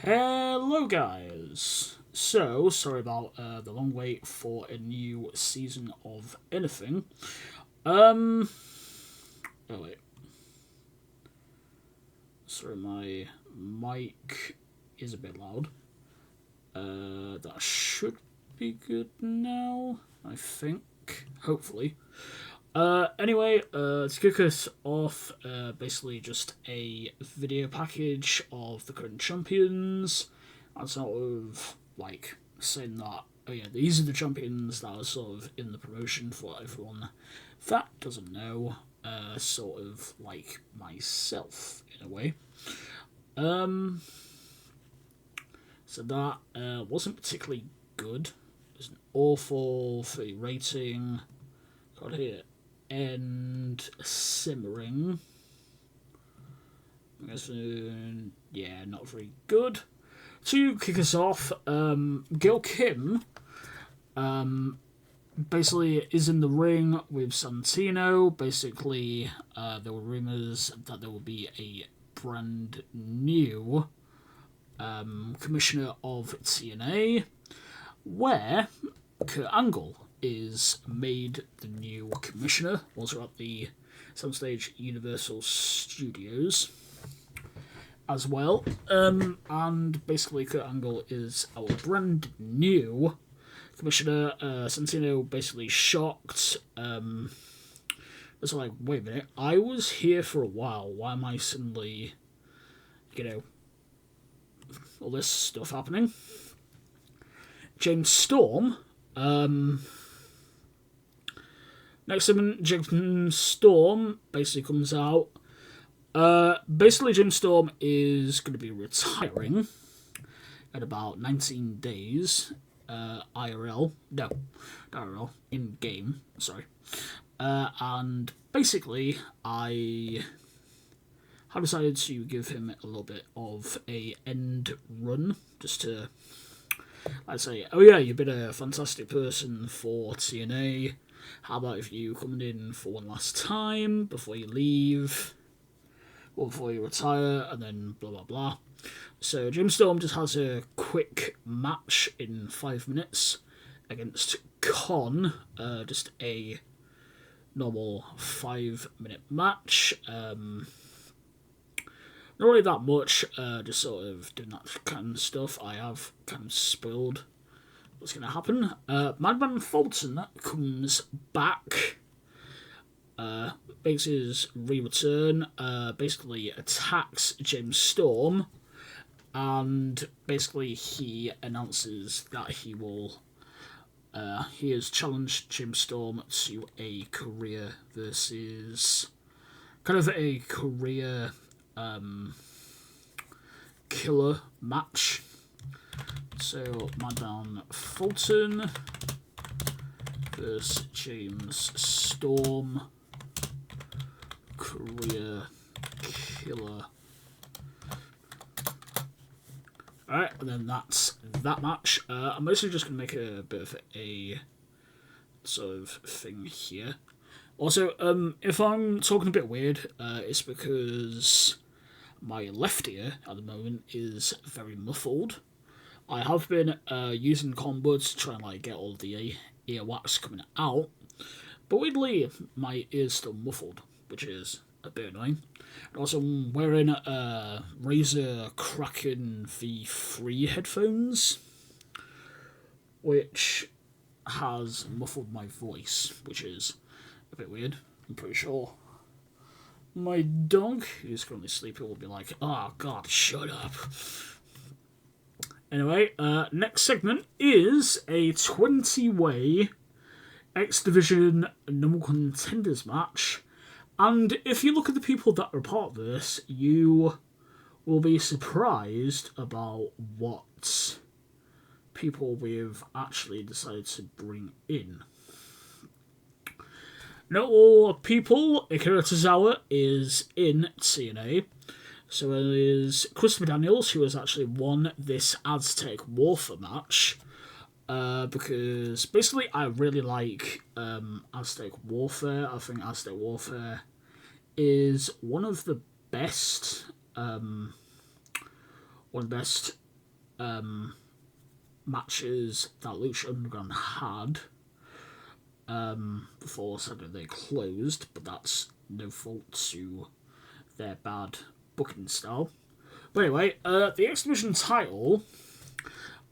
Hello guys! So, sorry about the long wait for a new season of anything. Oh wait. Sorry, my mic is a bit loud. That should be good now, I think. Hopefully. Anyway, to kick us off, basically just a video package of the current champions, and sort of, like, saying that, oh yeah, these are the champions that are sort of in the promotion for everyone that doesn't know, sort of like myself, in a way. So that, wasn't particularly good. It was an awful 30 rating. Got here. And simmering. I guess, yeah, not very good. To kick us off, Gil Kim basically is in the ring with Santino. Basically, there were rumours that there will be a brand new commissioner of TNA, where Kurt Angle is made the new commissioner, also at the Soundstage Universal Studios as well. And basically Kurt Angle is our brand new commissioner. Santino basically shocked. It's like, wait a minute, I was here for a while, why am I suddenly, all this stuff happening? James Storm, next segment, James Storm basically comes out. Basically, James Storm is going to be retiring at about 19 days. IRL. No, not IRL. In game, sorry. And basically, I have decided to give him a little bit of a end run, just to, I'd say, oh yeah, you've been a fantastic person for TNA. How about if you come in for one last time before you leave, or before you retire, and then blah blah blah. So James Storm just has a quick match in 5 minutes against Con, just a normal 5-minute match. Not really that much, just sort of doing that kind of stuff. I have kind of spoiled what's going to happen. Madman Fulton comes back, makes his re-return, basically attacks James Storm, and basically he announces that he has challenged James Storm to a career versus, kind of a career killer match. So, Madman Fulton versus James Storm, career killer. Alright, and then that's that match. I'm mostly just going to make a bit of a sort of thing here. Also, if I'm talking a bit weird, it's because my left ear at the moment is very muffled. I have been using cotton buds to try and get all the earwax coming out, but weirdly my ear's still muffled, which is a bit annoying. And also, I'm wearing Razer Kraken V3 headphones, which has muffled my voice, which is a bit weird. I'm pretty sure my dog, who's currently sleeping, will be like, "Oh God, shut up." Anyway, next segment is a 20-way X Division number contenders match. And if you look at the people that are part of this, you will be surprised about what people we've actually decided to bring in. Not all people, Akira Tozawa is in TNA. So is Christopher Daniels, who has actually won this Aztec Warfare match. Because basically I really like Aztec Warfare. I think Aztec Warfare is one of the best matches that Lucha Underground had before suddenly they closed, but that's no fault to their bad booking style. But anyway, the X Division title,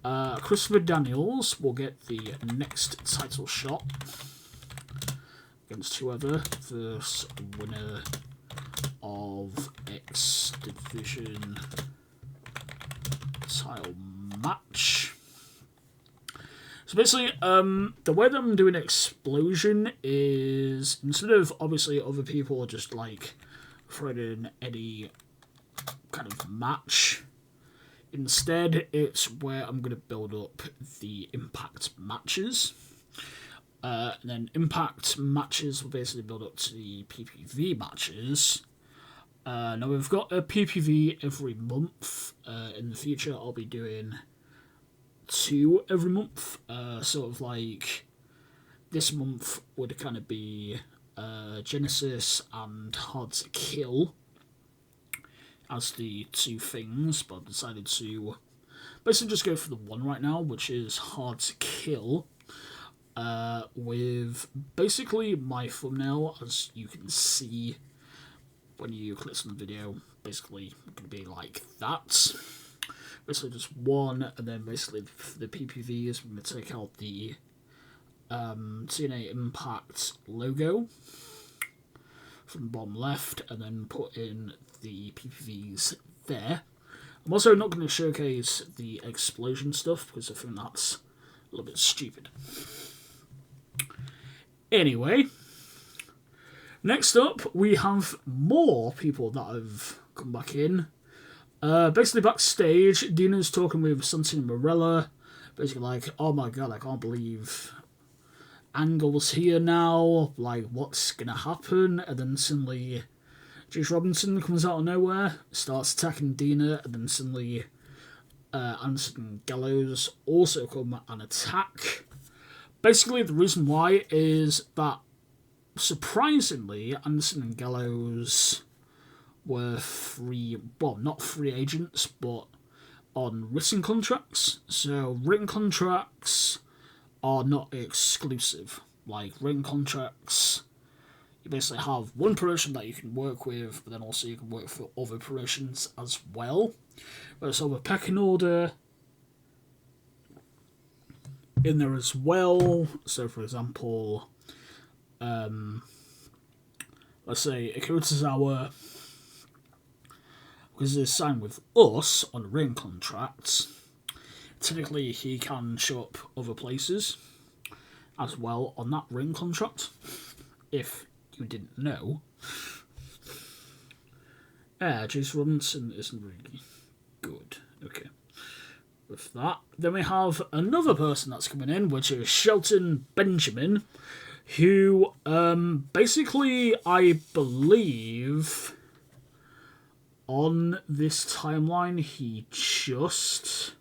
Christopher Daniels will get the next title shot against whoever, the winner of X Division title match. So basically, the way that I'm doing Explosion is, instead of obviously other people just like throwing in any kind of match, instead it's where I'm going to build up the Impact matches. And then Impact matches will basically build up to the PPV matches. Now we've got a PPV every month. In the future I'll be doing 2 every month. Sort of like this month would kind of be Genesis and Hard to Kill as the 2 things, but I've decided to basically just go for the one right now, which is Hard to Kill, with basically my thumbnail, as you can see when you click on the video, basically going to be like that. Basically just one, and then basically for the PPVs, we're going to take out the TNA Impact logo from the bottom left, and then put in the PPVs there. I'm also not going to showcase the Explosion stuff, because I think that's a little bit stupid. Anyway, next up, we have more people that have come back in. Basically backstage, Dina's talking with Santino Marella, basically like, oh my god, I can't believe Angle's here now, like, what's gonna happen? And then suddenly Juice Robinson comes out of nowhere, starts attacking Dina, and then suddenly Anderson and Gallows also come and attack. Basically, the reason why is that, surprisingly, Anderson and Gallows were not free agents, but on written contracts. So written contracts are not exclusive. Like, written contracts, you basically have one promotion that you can work with, but then also you can work for other promotions as well. There's a pecking order in there as well. So, for example, let's say Akira Tozawa, because he's signed with us on ring contracts, technically he can show up other places as well on that ring contract, if you didn't know. Juice Robinson isn't really good. Okay. With that, then we have another person that's coming in, which is Shelton Benjamin, who, basically, I believe, on this timeline, he just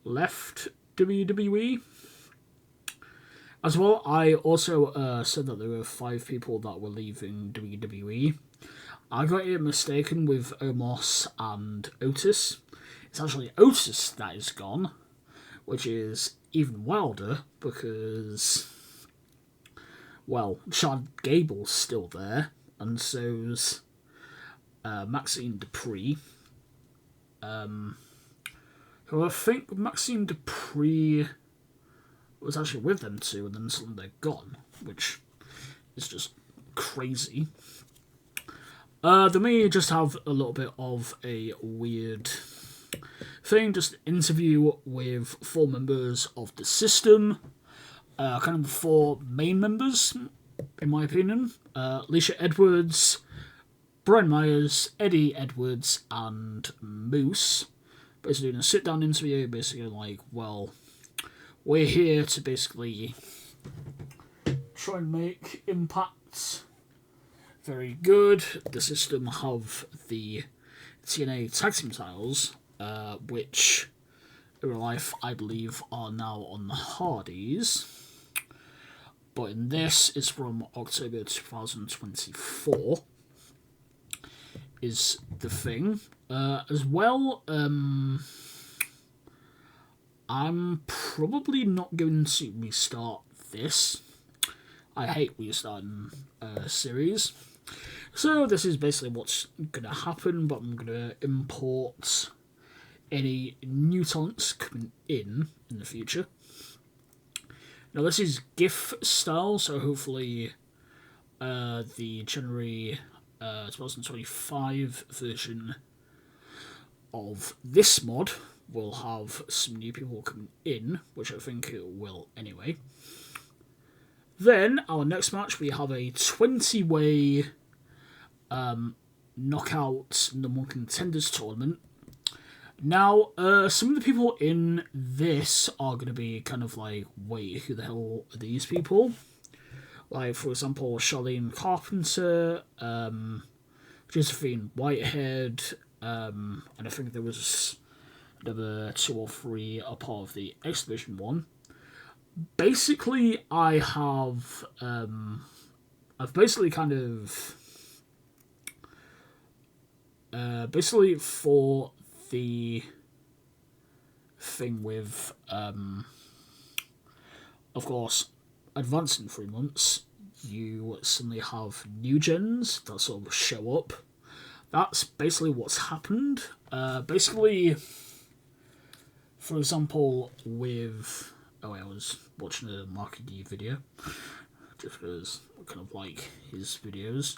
left WWE. As well, I also said that there were 5 people that were leaving WWE. I got it mistaken with Omos and Otis. It's actually Otis that is gone, which is even wilder because, well, Chad Gable's still there, and so's Maxine Dupree. Who I think Maxine Dupree was actually with them too, and then suddenly they're gone, which is just crazy. Then we just have a little bit of a weird thing, just interview with 4 members of the system, kind of the 4 main members, in my opinion. Alicia Edwards, Brian Myers, Eddie Edwards, and Moose. Basically doing a sit-down interview, basically like, well, we're here to basically try and make Impact very good. The system have the TNA Tag Team titles, which in real life I believe are now on the Hardys. But in this is from October 2024 is the thing. As well, I'm probably not going to restart this. I hate restarting a series. So this is basically what's going to happen, but I'm going to import any new talents coming in the future. Now this is GIF style, so hopefully the January 2025 version of this mod will have some new people coming in, which I think it will anyway. Then, our next match, we have a 20-way knockout number 1 contenders tournament. Now, some of the people in this are going to be kind of like, wait, who the hell are these people? Like, for example, Charlene Carpenter, Josephine Whitehead, and I think there was another 2 or 3 are part of the exhibition one. Basically, I've basically kind of, basically for the thing with, of course, advancing 3 months, you suddenly have new gens that sort of show up. That's basically what's happened. Basically, for example, with... Oh, I was watching a Marky D video, just because I kind of like his videos.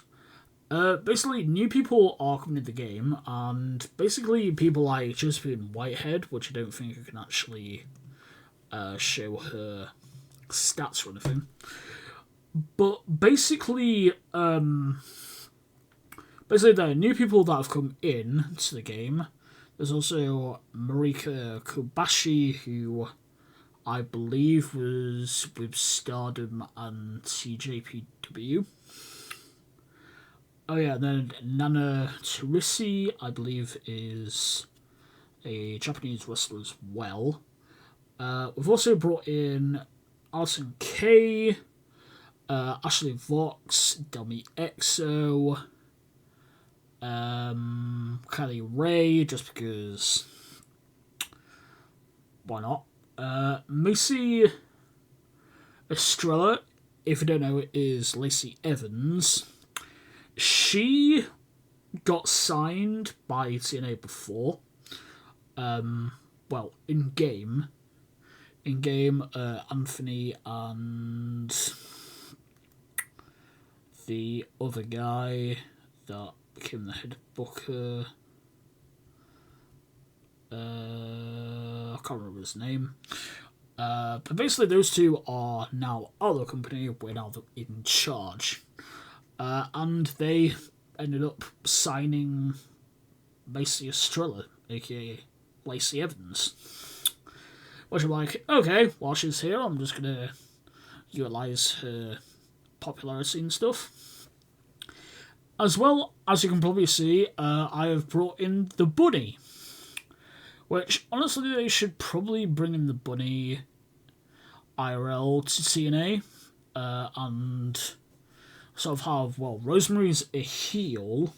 Basically, new people are coming into the game, and basically people like Josephine Whitehead, which I don't think I can actually show her stats or anything. But basically, there are new people that have come in to the game. There's also Marika Kobashi, who I believe was with Stardom and TJPW. Oh yeah, and then Nana Terisi, I believe, is a Japanese wrestler as well. We've also brought in Alison Kay, Ashley Vox, Delmi Exo, Kylie Ray, just because, why not? Macy Estrella, if you don't know, is Lacey Evans. She got signed by TNA before. Well, in game, Anthony and the other guy that became the head booker, I can't remember his name. But basically, those two are now out of the company. We're now in charge. And they ended up signing Macy Estrella, aka Lacey Evans. Which I'm like, okay, while she's here, I'm just going to utilise her popularity and stuff. As well, as you can probably see, I have brought in the Bunny. Which, honestly, they should probably bring in the Bunny IRL to TNA. And sort of have, well, Rosemary's a heel.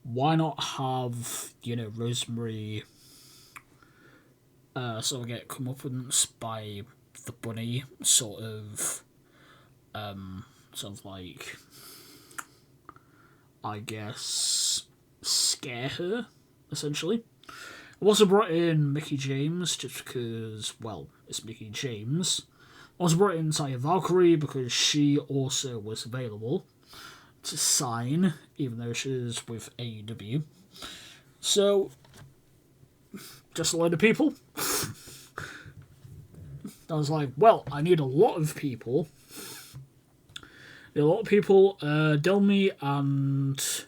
Why not have, Rosemary sort of get comeuppance by the Bunny, sort of like, I guess, scare her, essentially. I've also brought in Mickey James, just because, well, it's Mickey James. I also brought in Taya Valkyrie, because she also was available to sign, even though she's with AEW. So, just a load of people. I was like, well, I need a lot of people. Delmi and...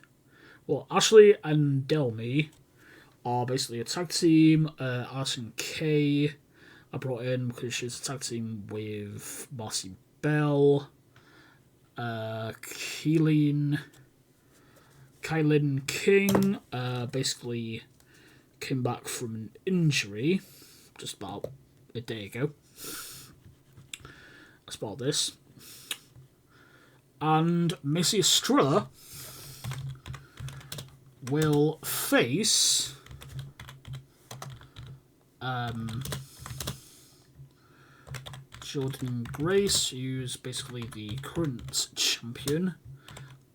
Well, Ashley and Delmi are basically a tag team. Alison Kay I brought in because she's a tag team with Marcy Bell. Kylin King basically came back from an injury just about a day ago. That's about this. And Macy Estrella will face Jordan Grace, who's basically the current champion,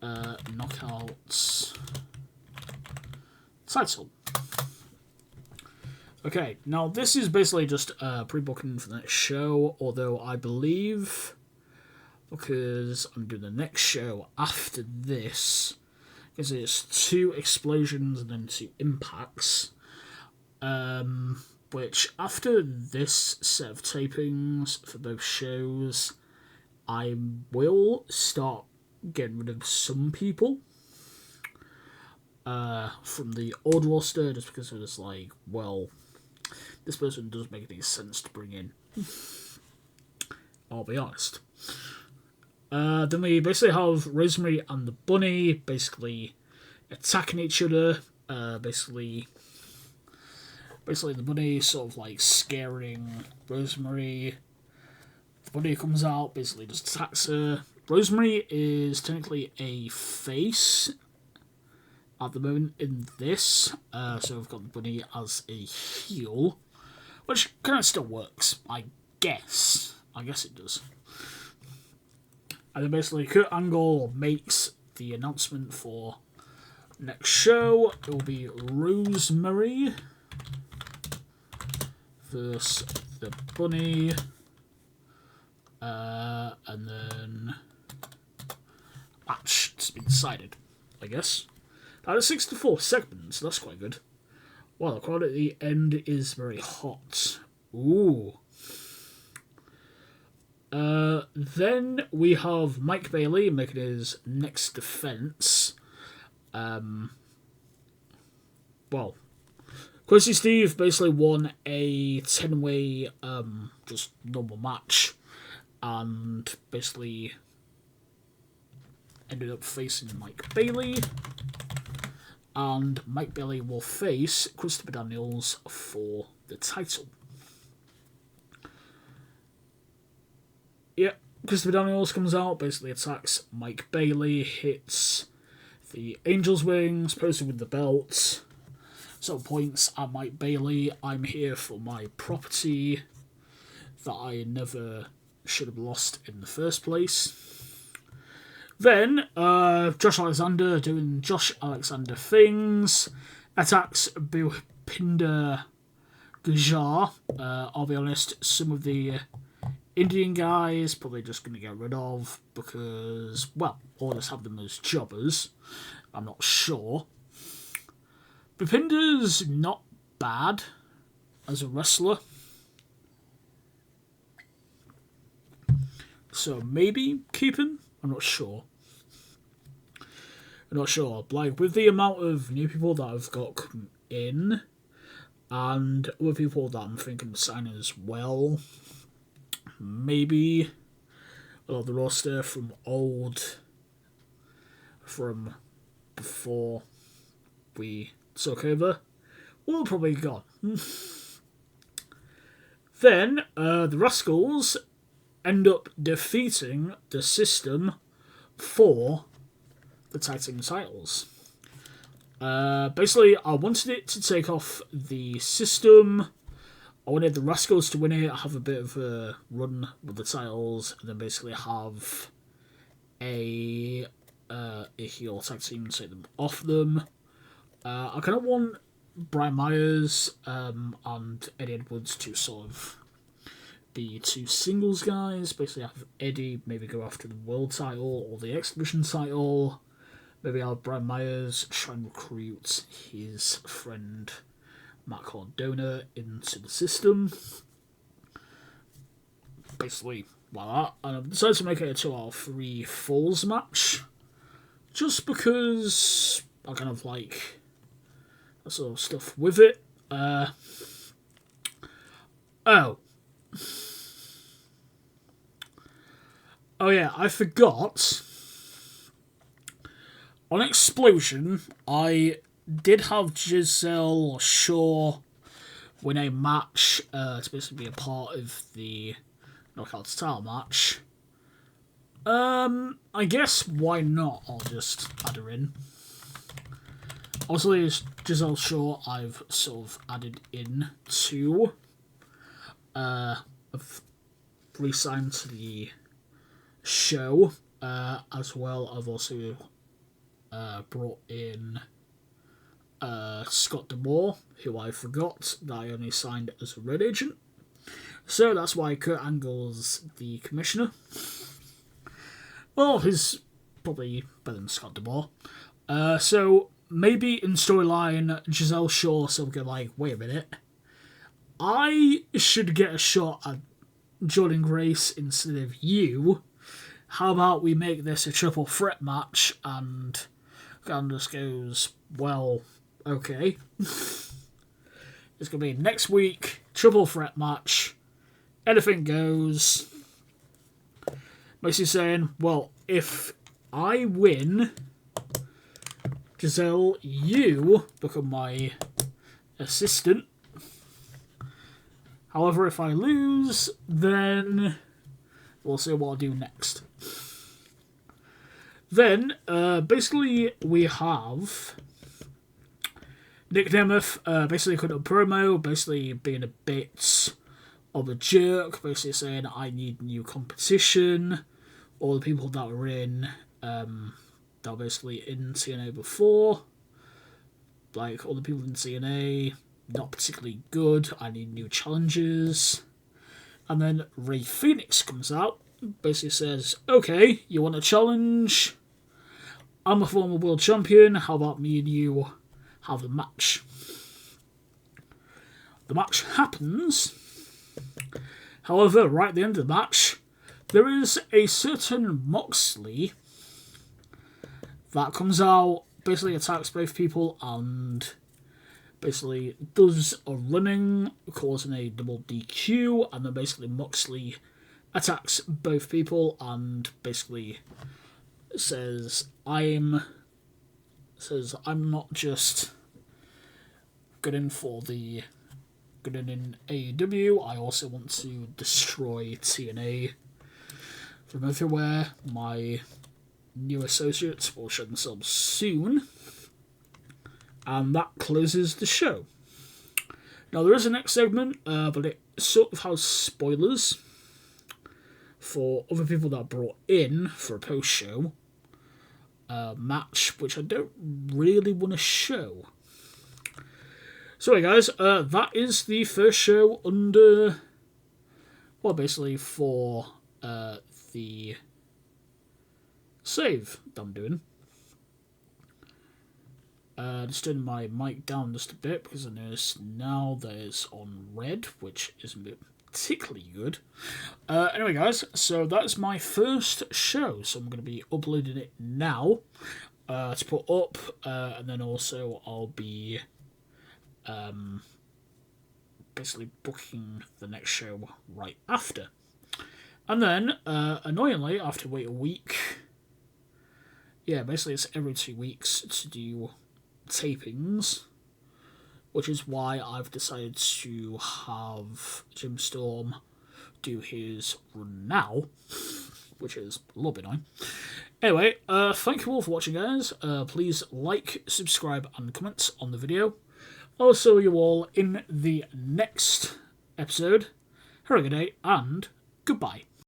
knockouts title. Okay, now this is basically just pre-booking for the next show, although I believe, because I'm doing the next show after this, because it's 2 explosions and then 2 impacts, which after this set of tapings for both shows, I will start getting rid of some people from the old roster, just because it was like, well, this person doesn't make any sense to bring in. I'll be honest. Then we basically have Rosemary and the Bunny basically attacking each other. Basically the Bunny sort of like scaring Rosemary. The Bunny comes out, basically just attacks her. Rosemary is technically a face at the moment in this, so we've got the Bunny as a heel, which kind of still works, I guess. I guess it does. And then basically Kurt Angle makes the announcement for next show. It will be Rosemary versus the Bunny. And then match has been decided, I guess. Out of 64 segments, that's quite good. Wow, the crowd at the end is very hot. Ooh. Then we have Mike Bailey making his next defense. Well, Quincy Steve basically won a 10-way just normal match and basically ended up facing Mike Bailey. And Mike Bailey will face Christopher Daniels for the title. Yep, Christopher Daniels comes out, basically attacks Mike Bailey, hits the Angel's Wings, posted with the belt. So points at Mike Bailey, I'm here for my property that I never should have lost in the first place. Then, Josh Alexander doing Josh Alexander things, attacks Bhupinder Gujar. I'll be honest, some of the Indian guys probably just going to get rid of because, well, or just have them as jobbers. I'm not sure. Bhupinder's not bad as a wrestler. So maybe keep him? I'm not sure. Like, with the amount of new people that I've got come in, and other people that I'm thinking of signing as well, maybe a lot of the roster from before we took over will probably be gone. Then, the Rascals end up defeating the System for the tag team titles. Basically, I wanted it to take off the System. I wanted the Rascals to win it, have a bit of a run with the titles, and then basically have a heel tag team take them off them. I kind of want Brian Myers and Eddie Edwards to sort of be 2 singles guys. Basically have Eddie maybe go after the world title or the exhibition title. Maybe have Brian Myers try and recruit his friend Matt Cardona into the System. Basically like that. And I've decided to make it a 2 out of 3 falls match. Just because I kind of like that sort of stuff with it. Oh yeah, I forgot. On Explosion, I did have Giselle Shaw win a match to basically be a part of the Knockout style match. I guess why not? I'll just add her in. Obviously, Giselle Shaw I've sort of added in to. I've re-signed to the show. As well, I've also brought in Scott Demore, who I forgot that I only signed as a red agent. So that's why Kurt Angle's the commissioner. Well, he's probably better than Scott Demore. So maybe in storyline, Giselle Shaw sort of go like, wait a minute, I should get a shot at Jordan Grace instead of you. How about we make this a triple threat match? And Candice goes, well, okay. It's going to be next week, triple threat match. Anything goes. Basically saying, well, if I win, Giselle, you become my assistant. However, if I lose, then we'll see what I'll do next. Then, basically, we have Nick Nemeth basically cut a promo, basically being a bit of a jerk, basically saying, I need new competition. All the people that were in, that were basically in TNA before, like all the people in TNA, not particularly good, I need new challenges. And then Rey Fenix comes out, basically says, okay, you want a challenge? I'm a former world champion, how about me and you have a match? The match happens. However, right at the end of the match, there is a certain Moxley that comes out, basically attacks both people, and basically does a running, causing a double DQ, and then basically Moxley attacks both people and basically says, I'm not just good in AEW, I also want to destroy TNA from everywhere. My new associates will show themselves soon. And that closes the show. Now, there is a next segment, but it sort of has spoilers for other people that are brought in for a post-show match, which I don't really want to show. So, anyway, guys, that is the first show under, well, basically for the save that I'm doing. Just turning my mic down just a bit because I notice now that it's on red, which isn't particularly good. Anyway, guys, so that's my first show, so I'm going to be uploading it now to put up, and then also I'll be basically booking the next show right after. And then, annoyingly, I have to wait a week. Yeah, basically it's every 2 weeks to do tapings, which is why I've decided to have Jim Storm do his run now, which is a little bit annoying. Anyway, thank you all for watching, guys. Please like, subscribe, and comment on the video. I'll see you all in the next episode. Have a good day, and goodbye.